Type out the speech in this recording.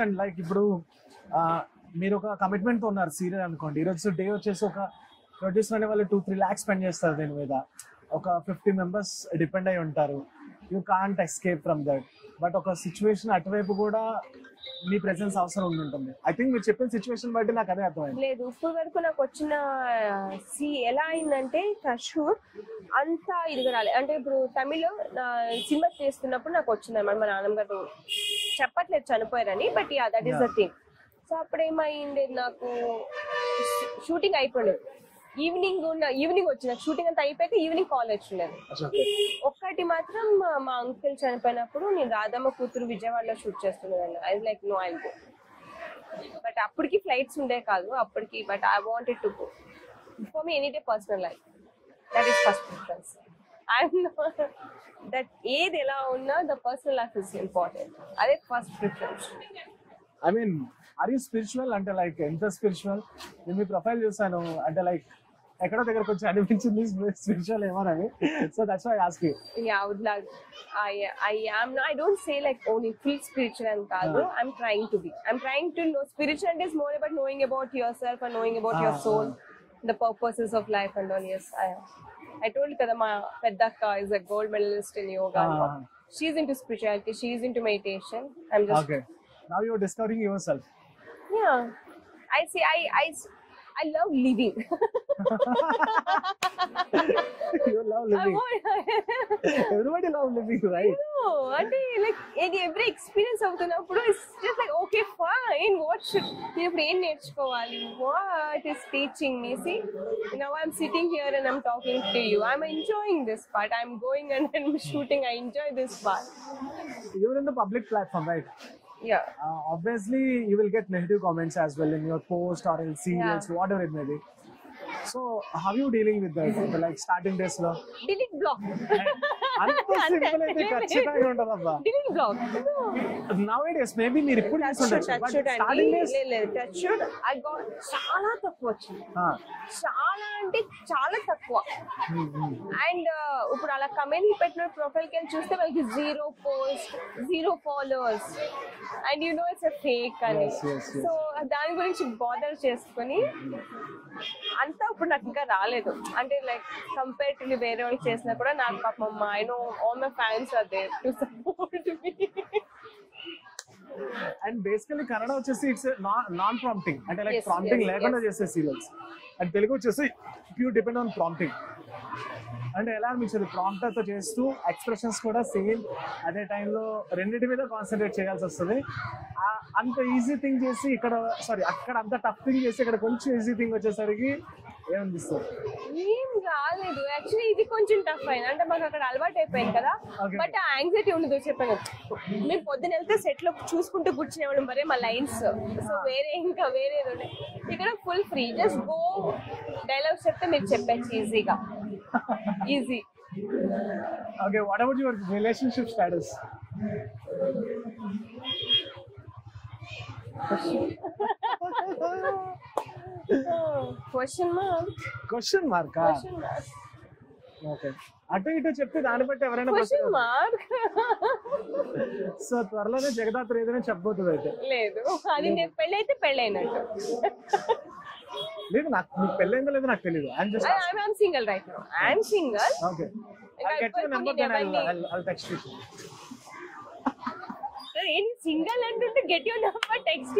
And like ఇప్పుడు మీరు ఒక కమిట్మెంట్ తో ఉన్నారు సీరియల్ అనుకోండి, ఈరోజు డే వచ్చేసి ఒక ప్రొడ్యూసర్ అనే వాళ్ళు 2-3 lakhs స్పెండ్ చేస్తారు దీని మీద, ఒక 50 members డిపెండ్ అయి ఉంటారు. You can't escape from that. But ఒక సిచ్యువేషన్ అటువైపు కూడా మీ ప్రెసెన్స్ అవసరం ఉంటుంది. ఐ థింక్ మీరు చెప్పిన సిచ్యువేషన్ బట్టి నాకు అదే అర్థమైంది. లేదు, ఇప్పుడు వరకు నాకు వచ్చిన ఎలా అయిందంటే కషు అంతా ఇదిగా రాలేదు. అంటే ఇప్పుడు తమిళ్ సినిమా చేస్తున్నప్పుడు నాకు వచ్చింది అన్నమాట. మా నాన్నగారు చెప్పట్లేదు చనిపోయారని, but yeah that is the thing. So అప్పుడు ఏమైంది, నాకు షూటింగ్ అయిపోలేదు. ఈవినింగ్ వచ్చింది షూటింగ్ అంతా అయిపోయాక ఈవినింగ్ కాల్ వచ్చిండేది. ఒక్కటి మాత్రం మా అంకుల్ చనిపోయినప్పుడు నేను రాధమ్మ కూతురు విజయవాడలో షూట్ చేస్తున్నాను. I like no I go. But అప్పటికి ఫ్లైట్స్ ఉండే కాదు అప్పటికి, but I wanted to go. For me any day personal life, that is first preference. That ఏది ఎలా ఉన్నా the personal life is important, అదే first preference. I mean are you spiritual? అంటే like ఎంత స్పిరిచువల్? నేను మీ ప్రొఫైల్ చూసాను, అంటే లైక్ ఎక్కడో దగ్గర కొంచెం అనిపించింది స్పిరిచువల్ ఏమోనని. So that's why I ask you. Yeah, I would like, I am, I don't say like only full spiritual and kaadu. I'm trying to be. I'm trying to know. Spiritual is more about knowing about yourself and knowing about your soul, the purposes of life and all. Yes, I told you kada ma peddakka is a gold medalist in yoga. She's into spirituality. She's into meditation. I'm just okay. Now you're discovering yourself. Yeah. I love living. You love living. Everybody love living, right? No, ante like every experience avuthunnappudu it's just like okay fine, what should you brain నేర్చుకోవాలి, what is teaching me? See, now I'm sitting here and I'm talking to you. I'm enjoying this part. I'm going and I'm shooting. I enjoy this part. You're in the public platform, right? Yeah. Obviously you will get negative comments as well in your post or in serials, whatever it may be. So how are you dealing with that? Like starting days lo Delete block. అంత simple అయితే ఖచ్చితంగా ఉంటదబ్బా. Delete block. Nowadays maybe మీరు ఇప్పుడు చేస్తుంటారు, but starting days touch shoot I got చాలా తక్కువ వచ్చింది. చాలా అంటే చాలా తక్కువ. అండ్ ఇప్పుడు అలా కమెంట్ పెట్టిన ప్రొఫైల్ కి చూస్తే వాళ్ళకి 0 post 0 followers and you know it's a fake అని. సో దాని గురించి బాదర్ చేసుకొని అంతా ఇప్పుడు నాకు ఇంకా రాలేదు. అంటే లైక్ కంపేరిటివ్లీ వేరే వాళ్ళు చేసినా కూడా నాకు పాపం I know all my fans are there to support me. And basically Kannada వచ్చేసి ఇట్స్ నాన్ ప్రాంప్టింగ్, అంటే లైక్ ప్రాంప్టింగ్ లేకుండా చేసే సీరియల్స్. అండ్ తెలుగు వచ్చేసి ప్యూర్ డిపెండ్ ఆన్ ప్రాంప్టింగ్. అంటే ఎలా అనిపించదు, ప్రాంప్టర్ తో చేస్తూ ఎక్స్ప్రెషన్స్ కూడా సేమ్ అదే టైంలో రెండింటి మీద కాన్సన్ట్రేట్ చేయాల్సి వస్తుంది. అంత ఈజీ థింగ్ చేసి ఇక్కడ అక్కడ అంత టఫ్ థింగ్ చేసి ఇక్కడ కొంచెం ఈజీ థింగ్ వచ్చేసరికి ఏమనిపిస్తుంది? ఏం రాలేదు యాక్చువల్లీ. ఇది కొంచెం టఫ్ అయింది, అంటే మాకు అక్కడ అలవాటు అయిపోయింది కదా. బట్ ఆ యాంగ్జైటీ ఉండదు. చెప్పాను మేము పొద్దున వెళ్తే సెట్ లో చూసుకుంటూ కూర్చునేవాళ్ళం మరే మా లైన్స్. సో ఇంకా వేరేది ఉండే. ఇక్కడ full free, just go dialogues చెప్తే మీరు చెప్పచ్చు ఈజీగా. Easy. Okay, what about your relationship status? Question mark. Okay, అటు ఇటు చెప్తే దాన్ని బట్టి ఎవరైనా సో త్వరలోనే జగదాత్రి ఏదైనా చెప్పబోతుంది అయితే. లేదు, అది పెళ్ళి అయితే పెళ్ళైనట్టు. లేదు, నాకు మీకు పెళ్ళైందో లేదో నాకు తెలియదు. I'm single right now. I'm single. Okay. I'll get your number, then I'll text you. Any single and to get your number text.